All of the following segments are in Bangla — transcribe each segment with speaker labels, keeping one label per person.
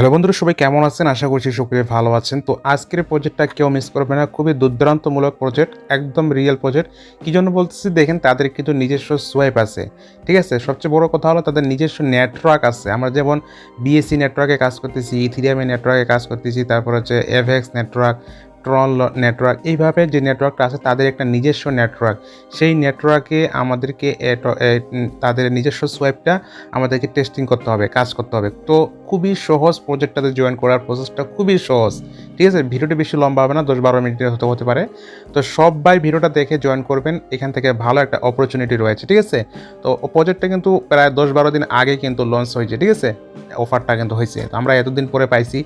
Speaker 1: হ্যালো বন্ধুরা, সবাই কেমন আছেন? আশা করছি সকলে ভালো আছেন। তো আজকের প্রজেক্টটা কেউ মিস করবে না। খুবই দুর্দান্তমূলক প্রজেক্ট, একদম রিয়েল প্রজেক্ট। কী জন্য বলতেছি দেখেন, তাদের কিন্তু নিজস্ব সোয়াইপ আছে, ঠিক আছে? সবচেয়ে বড় কথা হলো তাদের নিজস্ব নেটওয়ার্ক আছে। আমরা যেমন বিএসসি নেটওয়ার্কে কাজ করতেছি, ইথিরিয়ামের নেটওয়ার্কে কাজ করতেছি, তারপর হচ্ছে এভএক্স নেটওয়ার্ক, ট্রন নেটওয়ার্ক, এইভাবে যে নেটওয়ার্কটা আছে তাদের একটা নিজস্ব নেটওয়ার্ক। সেই নেটওয়ার্কে আমাদেরকে তাদের নিজস্ব সোয়াইপটা আমাদেরকে টেস্টিং করতে হবে, কাজ করতে হবে। তো খুবই সহজ প্রজেক্টটাতে জয়েন করার প্রসেসটা খুবই সহজ, ঠিক আছে? ভিডিওটি বেশি লম্বা হবে না, 10-12 মিনিটের হতে পারে। তো সবাই ভিডিওটা দেখে জয়েন করবেন, এখান থেকে ভালো একটা অপরচুনিটি রয়েছে, ঠিক আছে? তো প্রজেক্টটা কিন্তু প্রায় 10-12 দিন আগে কিন্তু লঞ্চ হয়েছে, ঠিক আছে? অফারটা কিন্তু হয়েছে, তো আমরা এতদিন পরে পাইছি,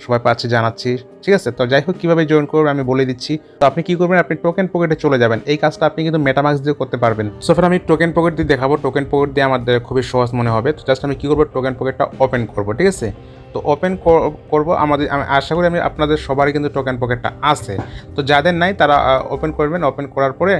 Speaker 1: সবাই পাচ্ছে জানাচ্ছি, ঠিক আছে? তো যাই হোক, কীভাবে জয়েন করবেন আমি বলে দিচ্ছি। তো আপনি কী করবেন, আপনি টোকেন পকেটে চলে যাবেন। এই কাজটা আপনি কিন্তু মেটামাস্ক দিয়ে করতে পারবেন। সো ফির আমি টোকেন পকেট দিয়ে দেখাবো। টোকেন পকেট দিয়ে আমাদের খুবই সহজ মনে হবে। তো জাস্ট আমি কী করবো, টোকেন পকেটটা ওপেন করবো, ঠিক আছে? তো ওপেন করবো। আমি আশা করি আপনাদের সবারই কিন্তু টোকেন পকেটটা আছে। তো যাদের নাই তারা ওপেন করবেন। ওপেন করার পরে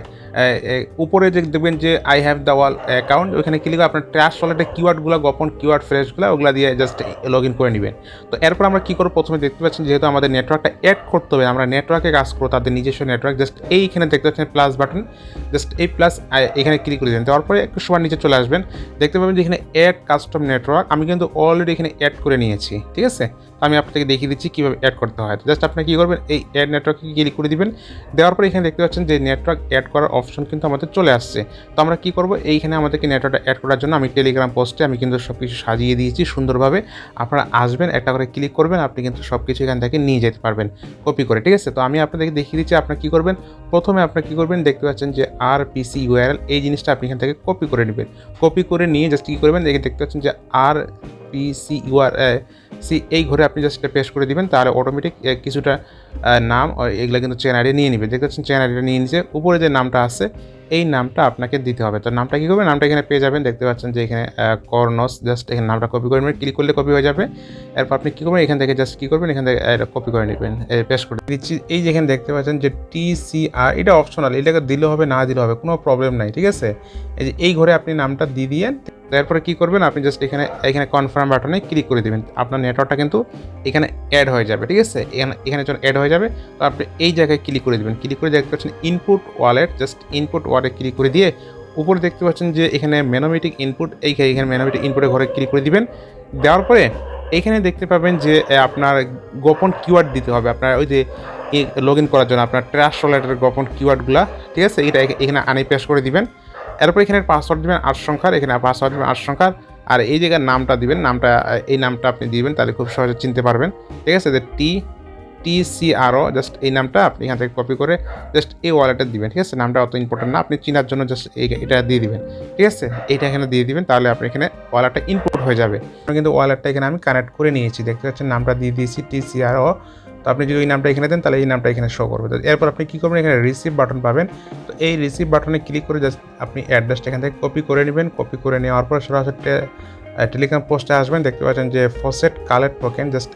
Speaker 1: উপরে যে দেখবেন যে I have the wall account, ওইখানে ক্লিক করে আপনার ট্রাস্ট ওয়ালেটের কিওয়ার্ডগুলো, গোপন কিওয়ার্ড ফ্রেজগুলো ওগুলো দিয়ে জাস্ট লগ ইন করে নেবেন। তো এরপর আমরা কী করবো, প্রথমে দেখতে পাচ্ছেন যেহেতু আমাদের নেটওয়ার্কটা অ্যাড করতে হবে, আমরা নেটওয়ার্কে কাজ করবো, তাদের নিজস্ব নেটওয়ার্ক। জাস্ট এইখানে দেখতে পাচ্ছেন প্লাস বাটন, জাস্ট এই প্লাস এখানে ক্লিক করে দেবেন। দেওয়ার পরে একটু সময় নিচে চলে আসবেন, দেখতে পাবেন যে এখানে অ্যাড কাস্টম নেটওয়ার্ক। আমি কিন্তু অলরেডি এখানে অ্যাড করে নিয়েছি, ঠিক আছে? তো আমি আপনাকে দেখিয়ে দিচ্ছি কীভাবে অ্যাড করতে হয়। জাস্ট আপনি কী করবেন, এই অ্যাড নেটওয়ার্কে ক্লিক করে দিবেন। দেওয়ার পরে এখানে দেখতে পাচ্ছেন যে নেটওয়ার্ক অ্যাড করার অপশন কিন্তু আমাদের চলে আসছে। তো আমরা কী করবো, এইখানে আমাদেরকে নেটওয়ার্কটা অ্যাড করার জন্য আমি টেলিগ্রাম পোস্টে আমি কিন্তু সব কিছু সাজিয়ে দিয়েছি সুন্দরভাবে। আপনারা আসবেন, একটা করে ক্লিক করবেন, আপনি কিন্তু সব কিছু এখান থেকে নিয়ে যেতে পারবেন কপি করে, ঠিক আছে? তো আমি আপনাদেরকে দেখিয়ে দিচ্ছি আপনারা কী করবেন। প্রথমে আপনারা কী করবেন, দেখতে পাচ্ছেন যে আরপিসি ইউআরএল, এই জিনিসটা আপনি এখান থেকে কপি করে নেবেন। কপি করে নিয়ে জাস্ট কী করবেন, দেখতে পাচ্ছেন যে আরপিসি ইউআরএল এই ঘরে আপনি জাস্ট পেস্ট করে দিবেন, তাহলে অটোমেটিক কিছুটা নাম এগুলো কিন্তু চেন আইডি নিয়ে নেবে। দেখতে পাচ্ছেন চেন আইডিটা নিয়ে নিচ্ছে। উপরে যে নামটা আছে এই নামটা আপনাকে দিতে হবে। তো নামটা কী করবেন, নামটা এখানে পেয়ে যাবেন। দেখতে পাচ্ছেন যে এখানে কর্নস, জাস্ট এখানে নামটা কপি করে নেবেন। ক্লিক করলে কপি হয়ে যাবে। এরপর আপনি কী করবেন, এখান থেকে জাস্ট কী করবেন, এখান থেকে কপি করে নেবেন, পেস্ট করে দিচ্ছি। এই যে এখানে দেখতে পাচ্ছেন যে টিসিআর, এটা অপশনাল, এটাকে দিলে হবে না দিলে হবে, কোনো প্রবলেম নাই, ঠিক আছে? এই যে এই ঘরে আপনি নামটা দিয়ে দিয়েন। তারপরে কী করবেন, আপনি জাস্ট এখানে কনফার্ম বাটনে ক্লিক করে দেবেন। আপনার নেটওয়ার্কটা কিন্তু এখানে অ্যাড হয়ে যাবে, ঠিক আছে? এখানে যখন অ্যাড হয়ে যাবে, তো আপনি এই জায়গায় ক্লিক করে দেবেন। ক্লিক করে দেখতে পাচ্ছেন ইনপুট ওয়ালেট, জাস্ট ইনপুট ওয়ালেটে ক্লিক করে দিয়ে উপরে দেখতে পাচ্ছেন যে এখানে ম্যানোমেটিক ইনপুট, এখানে ম্যানোমেটিক ইনপুটের ঘরে ক্লিক করে দিবেন। দেওয়ার পরে এইখানে দেখতে পাবেন যে আপনার গোপন কিওয়ার্ড দিতে হবে, আপনার ওই যে লগ ইন করার জন্য আপনার ট্রাস্ট ওয়ালেটের গোপন কিওয়ার্ডগুলো, ঠিক আছে? এটা এখানে পেস্ট করে দিবেন। এরপর এখানে পাসওয়ার্ড দিবেন 8 সংখ্যার, এখানে পাসওয়ার্ড দিবেন 8 সংখ্যার। আর এই জায়গায় নামটা দিবেন, এই নামটা আপনি দিবেন, তাহলে খুব সহজে চিনতে পারবেন, ঠিক আছে? যে টিসিআরও, জাস্ট এই নামটা আপনি এখান থেকে কপি করে জাস্ট এই ওয়ালেটে দিবেন, ঠিক আছে? নামটা অত ইম্পর্টেন্ট না, আপনি চিনার জন্য জাস্ট এটা দিয়ে দিবেন, ঠিক আছে? এইটা এখানে দিয়ে দিবেন, তাহলে আপনি এখানে ওয়ালেটটা ইনপুট হয়ে যাবে। কিন্তু ওয়ালেটটা এখানে আমি কানেক্ট করে নিয়েছি, দেখতে পাচ্ছেন নামটা দিয়ে দিয়েছি টিসিআরও। তো আপনি যদি এই নামটা এখানে দেন, তাহলে এই নামটা এখানে শো করবে। তো এরপর আপনি কী করবেন, এখানে রিসিভ বাটন পাবেন। তো এই রিসিভ বাটনে ক্লিক করে জাস্ট আপনি অ্যাড্রেসটা এখান থেকে কপি করে নেবেন। কপি করে নেওয়ার পর সরাসরি টেলিগ্রাম পোস্টে আসবেন, দেখতে পাচ্ছেন যে ফসেট কালেক্ট টোকেন, জাস্ট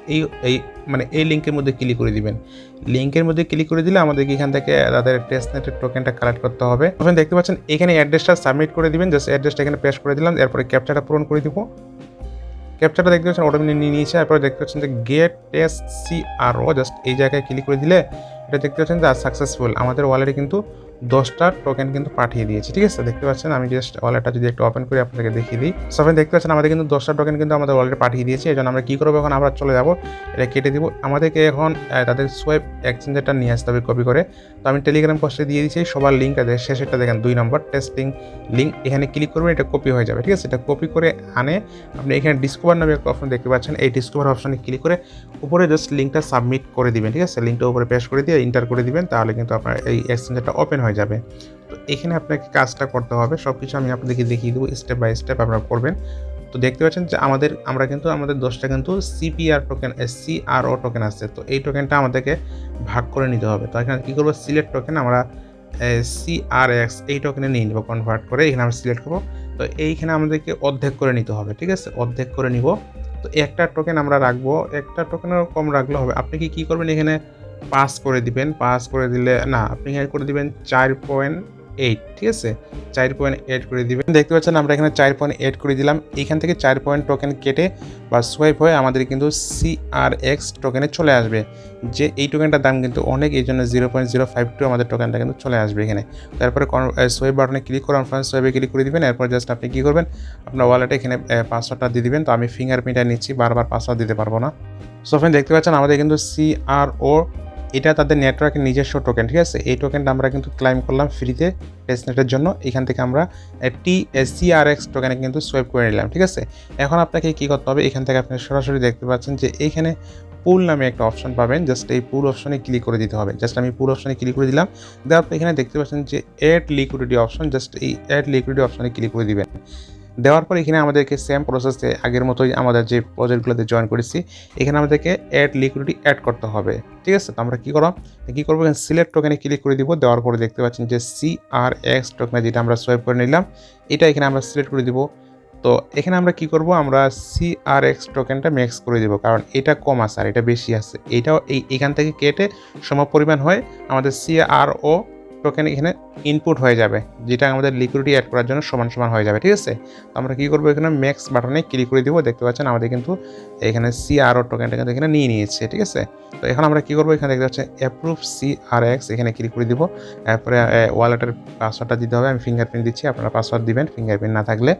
Speaker 1: এই লিঙ্কের মধ্যে ক্লিক করে দিবেন। লিঙ্কের মধ্যে ক্লিক করে দিলে আমাদেরকে এখান থেকে তাদের টেস্টনেটের টোকেনটা কালেক্ট করতে হবে। আপনি দেখতে পাচ্ছেন এখানে অ্যাড্রেসটা সাবমিট করে দিবেন, জাস্ট অ্যাড্রেসটা এখানে পেস্ট করে দিলাম। এরপরে ক্যাপচাটা পূরণ করে দিব। ক্যাপচাটা দেখতে পাচ্ছেন অটোমেটিক নিয়ে নিয়েছে। এরপরে দেখতে পাচ্ছেন যে গেট টেস্ট সিআরও, জাস্ট এই জায়গায় ক্লিক করে দিলে এটা দেখতে পাচ্ছেন যে সাকসেসফুল, আমাদের ওয়ালেটে কিন্তু 10টা টোকেন কিন্তু পাঠিয়ে দিয়েছি, ঠিক আছে? দেখতে পাচ্ছেন, আমি জাস্ট ওয়ালেটটা যদি একটু ওপেন করে আপনাদেরকে দেখিয়ে দিই। সো আপনি দেখতে পাচ্ছেন আমাদের কিন্তু 10টা টোকেন কিন্তু আমাদের ওয়ালেটে পাঠিয়ে দিয়েছি। এই জন্য আমরা কী করবো, এখন আমরা চলে যাবো, এটা কেটে দিব। আমাদেরকে এখন তাদের সোয়াইপ এক্সচেঞ্জারটা নিয়ে আসতে হবে কপি করে। তো আমি টেলিগ্রাম পোস্টে দিয়ে দিচ্ছি, সবার লিঙ্কটা শেষেরটা দেখেন 2 নম্বর টেস্টিং লিঙ্ক, এখানে ক্লিক করবেন, এটা কপি হয়ে যাবে, ঠিক আছে? এটা কপি করে আনে আপনি এখানে ডিসকভার নামে একটা অপশন দেখতে পাচ্ছেন, এই ডিসকভার অপশনে ক্লিক করে উপরে জাস্ট লিঙ্কটা সাবমিট করে দিবেন, ঠিক আছে? লিঙ্কটা উপরে পেস্ট করে দিয়ে এন্টার করে দিবেন, তাহলে কিন্তু আপনার এই এক্সচেঞ্জারটা ওপেন হয়ে যাবে। তো এখানে আপনাকে কাজটা করতে হবে, সব কিছু আমি আপনাদেরকে দেখিয়ে দেবো, স্টেপ বাই স্টেপ আপনারা করবেন। তো দেখতে পাচ্ছেন যে আমরা কিন্তু আমাদের 10টা কিন্তু সিআরও টোকেন আছে। তো এই টোকেনটা আমাদেরকে ভাগ করে নিতে হবে। তো এখানে কী করবো, সিলেক্ট টোকেন আমরা সিআরএক্স এই টোকেনে নিয়ে নেবো, কনভার্ট করে এখানে আমরা সিলেক্ট করবো। তো এইখানে আমাদেরকে অর্ধেক করে নিতে হবে, ঠিক আছে? অর্ধেক করে নিব। তো একটা টোকেন আমরা রাখবো, একটা টোকেনের কম রাখলে হবে। আপনি কী করবেন, এখানে পাস করে দিবেন। পাস করে দিলে না, আপনি এখানে করে দিবেন 4.5 4.8, ঠিক আছে, 4.8 করে দিবেন। দেখতে পাচ্ছেন আমরা এখানে 4.8 করে দিলাম। এইখান থেকে 4 পয়েন্ট টোকেন কেটে বা সোয়াইপ হয়ে আমাদের কিন্তু CRX টোকেনে চলে আসবে, যে এই টোকেনটার দাম কিন্তু অনেক, এই জন্য 0.052 আমাদের টোকেনটা কিন্তু চলে আসবে এখানে। তারপরে সোয়াইপ বাটনে ক্লিক করে কনফারেন্স সোয়াইপে ক্লিক করে দিবেন। এরপর জাস্ট আপনি কী করবেন, আপনার ওয়ালেটে এখানে পাসওয়ার্ডটা দিয়ে দিবেন। তো আমি ফিঙ্গারপ্রিন্টটা নিচ্ছি, বারবার পাসওয়ার্ড দিতে পারবো না। সো ফ্রেন্ড দেখতে পাচ্ছেন আমাদের কিন্তু CRO, এটা তাদের নেটওয়ার্কের নিজস্ব টোকেন, ঠিক আছে। এই টোকেনটা আমরা কিন্তু ক্লাইম করলাম ফ্রিতে টেস্টনেটের জন্য। এখান থেকে আমরা CRX টোকেনে কিন্তু সোয়াইপ করে নিলাম, ঠিক আছে। এখন আপনাকে কী করতে হবে, এখান থেকে আপনি সরাসরি দেখতে পাচ্ছেন যে এইখানে পুল নামে একটা অপশন পাবেন, জাস্ট এই পুল অপশনে ক্লিক করে দিতে হবে। জাস্ট আমি পুল অপশনে ক্লিক করে দিলাম, দেওয়ার পর এখানে দেখতে পাচ্ছেন যে অ্যাড লিকুইডিটি অপশন, জাস্ট এই অ্যাড লিকুইডিটি অপশনে ক্লিক করে দিবেন। দেওয়ার পর এখানে আমাদেরকে সেম প্রসেসে আগের মতোই আমাদের যে প্রজেক্টগুলোতে জয়েন করেছি, এখানে আমাদেরকে অ্যাড লিকুইডিটি অ্যাড করতে হবে, ঠিক আছে। তো আমরা কী করবো, এখানে সিলেক্ট টোকেনে ক্লিক করে দিব। দেওয়ার পরে দেখতে পাচ্ছেন যে CRX টোকেনে যেটা আমরা সোয়াইপ করে নিলাম, এটা এখানে আমরা সিলেক্ট করে দিব। তো এখানে আমরা কী করব, আমরা CRX টোকেনটা ম্যাক্স করে দিব, কারণ এটা কম আছে আর এটা বেশি আছে। এইটাও এখান থেকে কেটে সমপরিমাণ হয় আমাদের CRO টোকেন এখানে ইনপুট হয়ে যাবে, যেটা আমাদের লিকুইডিটি অ্যাড করার জন্য সমান সমান হয়ে যাবে, ঠিক আছে। তো আমরা কী করবো, এখানে ম্যাক্স বাটনে ক্লিক করে দিব। দেখতে পাচ্ছেন আমাদের কিন্তু এখানে CRO টোকেনটা কিন্তু এখানে নিয়ে নিয়েছে, ঠিক আছে। তো এখন আমরা কী করবো, এখানে দেখতে পাচ্ছেন অ্যাপ্রুভ CRX, এখানে ক্লিক করে দিব। তারপরে ওয়ালেটের পাসওয়ার্ডটা দিতে হবে, আমি ফিঙ্গারপ্রিন্ট দিচ্ছি, আপনারা পাসওয়ার্ড দিবেন ফিঙ্গারপ্রিন্ট না থাকলে।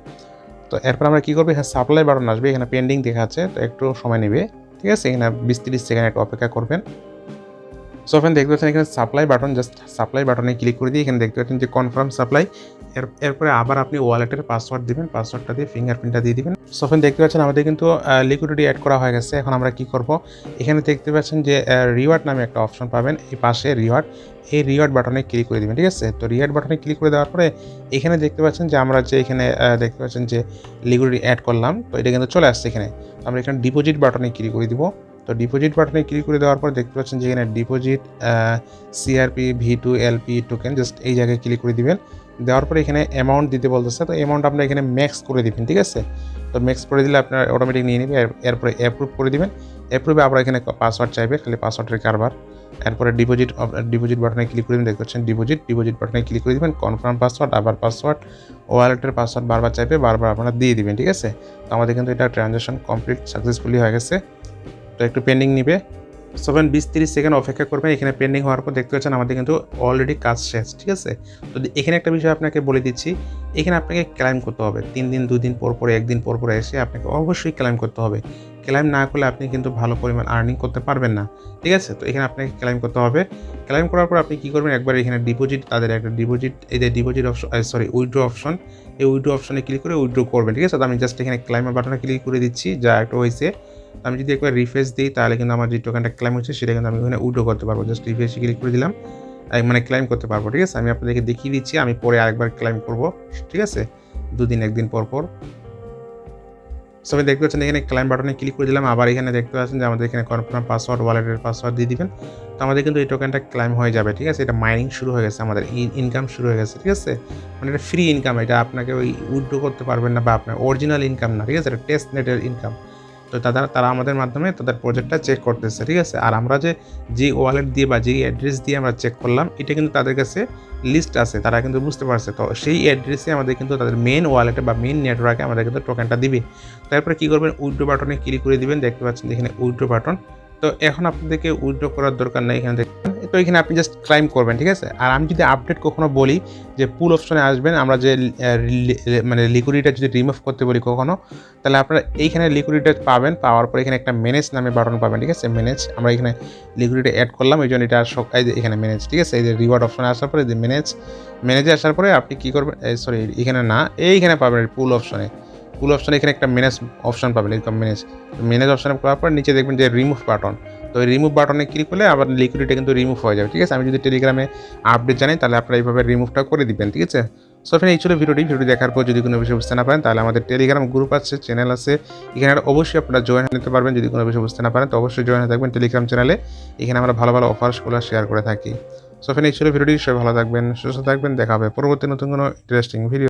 Speaker 1: তো এরপর আমরা কী করবো, এখানে সাপ্লাই বাটন আসবে, এখানে পেন্ডিং দেখাচ্ছে, তো একটু সময় নেবে, ঠিক আছে। এখানে 20-30 সেকেন্ড একটু অপেক্ষা করবেন। সো ফ্রেন্ড দেখতে পাচ্ছেন এখানে সাপ্লাই বাটন, জাস্ট সাপ্লাই বাটনে ক্লিক করে দিয়ে এখানে দেখতে পাচ্ছেন যে কনফার্ম সাপ্লাই। এরপরে আবার আপনি ওয়ালেটের পাসওয়ার্ড দিবেন, পাসওয়ার্ডটা দিয়ে ফিঙ্গারপ্রিন্টটা দিয়ে দিবেন। সো ফ্রেন্ড দেখতে পাচ্ছেন আমাদের কিন্তু লিকুইডিটি অ্যাড করা হয়ে গেছে। এখন আমরা কি করব, এখানে দেখতে পাচ্ছেন যে রিওয়ার্ড নামে একটা অপশন পাবেন, এই পাশে রিওয়ার্ড, এই রিওয়ার্ড বাটনে ক্লিক করে দিবেন, ঠিক আছে। তো রিওয়ার্ড বাটনে ক্লিক করে দেওয়ার পরে এখানে দেখতে পাচ্ছেন যে আমরা যে এখানে দেখতে পাচ্ছেন যে লিকুইডিটি অ্যাড করলাম, তো এটা কিন্তু চলে আসছে এখানে। তো আমরা এখানে ডিপোজিট বাটনে ক্লিক করে দিব। তো ডিপোজিট বাটনে ক্লিক করে দেওয়ার পর দেখতে পাচ্ছেন যে এখানে deposit CRP V2LP token, just এই জায়গায় ক্লিক করে দিবেন। দেওয়ার পরে এখানে অ্যামাউন্ট দিতে বলতেছে, তো অ্যামাউন্ট আপনার এখানে ম্যাক্স করে দিবেন, ঠিক আছে। তো ম্যাক্স করে দিলে আপনার অটোমেটিক নিয়ে নেবে। এরপরে অ্যাপ্রুভ করে দিবেন। অ্যাপ্রুভে আবার এখানে পাসওয়ার্ড চাইবে, খালি পাসওয়ার্ডের কারবার। এরপরে ডিপোজিট বাটনে ক্লিক করে দিবেন, দেখতে পাচ্ছেন ডিপোজিট বাটনে ক্লিক করে দিবেন, কনফার্ম পাসওয়ার্ড, আবার পাসওয়ার্ড, ওয়ালেটের পাসওয়ার্ড বারবার চাইবে, বারবার আপনারা দিয়ে দিবেন, ঠিক আছে। তো আমাদের কিন্তু এটা ট্রানজাকশন কমপ্লিট সাকসেসফুলি হয়ে গেছে। তো একটু পেন্ডিং নিবে, 7-20-30 সেকেন্ড অপেক্ষা করবেন। এখানে পেন্ডিং হওয়ার পর দেখতে পাচ্ছেন আমাদের কিন্তু অলরেডি কাজ শেষ, ঠিক আছে। তো এখানে একটা বিষয় আপনাকে বলে দিচ্ছি, এখানে আপনাকে ক্লাইম করতে হবে 3 দিন 2 দিন পর পরে 1 দিন পর পরে এসে আপনাকে অবশ্যই ক্লাইম করতে হবে। ক্লাইম না করলে আপনি কিন্তু ভালো পরিমাণ আর্নিং করতে পারবেন না, ঠিক আছে। তো এখানে আপনাকে ক্লাইম করতে হবে। ক্লাইম করার পর আপনি কী করবেন, একবার এখানে ডিপোজিট, তাদের একটা ডিপোজিট, এই যে ডিপোজিট অপশন, উইথড্র অপশন, এই উইথড্র অপশনে ক্লিক করে উইথড্র করবেন, ঠিক আছে। তো আমি জাস্ট এখানে ক্লাইমের বাটনে ক্লিক করে দিচ্ছি, যা একটা হয়েছে। আমি যদি একবার রিফ্রেশ দিই তাহলে কিন্তু আমার যে টোকেনটা ক্লাইম হচ্ছে সেটা কিন্তু আমি ওখানে উইথড্র করতে পারবো। জাস্ট রিফ্রেশে ক্লিক করে দিলাম, মানে ক্লাইম করতে পারবো, ঠিক আছে। আমি আপনাদেরকে দেখিয়ে দিচ্ছি, আমি পরে আরেকবার ক্লাইম করব, ঠিক আছে, 2 দিন 1 দিন পর পর। সো আমি দেখতে পাচ্ছেন এখানে ক্লাইম বাটনে ক্লিক করে দিলাম, আবার এখানে দেখতে পাচ্ছেন যে আমাদের এখানে কনফার্ম পাসওয়ার্ড, ওয়ালেটের পাসওয়ার্ড দিয়ে দিবেন। তো আমাদের কিন্তু এই টোকেনটা ক্লাইম হয়ে যাবে, ঠিক আছে। এটা মাইনিং শুরু হয়ে গেছে, আমাদের ইনকাম শুরু হয়ে গেছে, ঠিক আছে। মানে এটা ফ্রি ইনকাম, এটা আপনাকে ওই উইথড্র করতে পারবেন না, বা আপনার অরিজিনাল ইনকাম না, ঠিক আছে। এটা টেস্ট নেটের ইনকাম। তো তারা আমাদের মাধ্যমে তাদের প্রজেক্টটা চেক করতেছে, ঠিক আছে। আর আমরা যে ওয়ালেট দিয়ে বা যে অ্যাড্রেস দিয়ে আমরা চেক করলাম, এটা কিন্তু তাদের কাছে লিস্ট আছে, তারা কিন্তু বুঝতে পারছে। তো সেই অ্যাড্রেসে আমাদের কিন্তু তাদের মেন ওয়ালেটে বা মেন নেটওয়ার্কে আমাদের কিন্তু টোকেনটা দিবে। তারপরে কী করবেন, উইথড্র বাটনে ক্লিক করে দিবেন। দেখতে পাচ্ছেন এখানে উইথড্র বাটন। তো এখন আপনাদেরকে উইথড্র করার দরকার নেই, এখানে দেখবেন। তো এখানে আপনি জাস্ট ক্লাইম করবেন, ঠিক আছে। আর আমি যদি আপডেট কখনো বলি যে পুল অপশনে আসবেন, আমরা যে মানে লিকুইডিটি যদি রিমুভ করতে বলি কখনো, তাহলে আপনারা এইখানে লিকুইডিটি পাবেন। পাওয়ার পর এখানে একটা ম্যানেজ নামে বাটন পাবেন, ঠিক আছে। ম্যানেজ, আমরা এখানে লিকুইডিটি অ্যাড করলাম, এই জন্য এটা এই যে এখানে ম্যানেজ, ঠিক আছে। এই যে রিওয়ার্ড অপশনে আসার পরে যে ম্যানেজে আসার পরে আপনি কী করবেন, সরি এখানে না, এইখানে পাবেন পুল অপশনে এখানে একটা ম্যানেজ অপশন পাবেন, এরকম ম্যানেজ অপশনে পাওয়ার পর নিচে দেখবেন যে রিমুভ বাটন। তো এই রিমুভ বাটনে ক্লিক করলে আবার লিকুইডিটি কিন্তু রিমুভ হয়ে যাবে, ঠিক আছে। আমি যদি টেলিগ্রামে আপডেট জানি তাহলে আপনারা এইভাবে রিমুভটা করে দিবেন, ঠিক আছে। সো ফ্রেন্ড এই ছিল ভিডিওটি দেখার পর যদি কোনো বিষয় বুঝতে না পারেন তাহলে আমাদের টেলিগ্রাম গ্রুপ আছে, চ্যানেল আছে, এখানে অবশ্যই আপনারা জয়েন নিতে পারবেন। যদি কোনো বিষয় বুঝতে না পারেন তো অবশ্যই জয়েন হয়ে থাকবেন টেলিগ্রাম চ্যানেলে, এখানে আমরা ভালো ভালো অফার্সগুলো শেয়ার করে থাকি। সো ফ্রেন্ড এই ছিল ভিডিওটি, সবাই ভালো থাকবেন, সুস্থ থাকবেন, দেখা হবে পরবর্তী নতুন কোনো ইন্টারেস্টিং ভিডিও।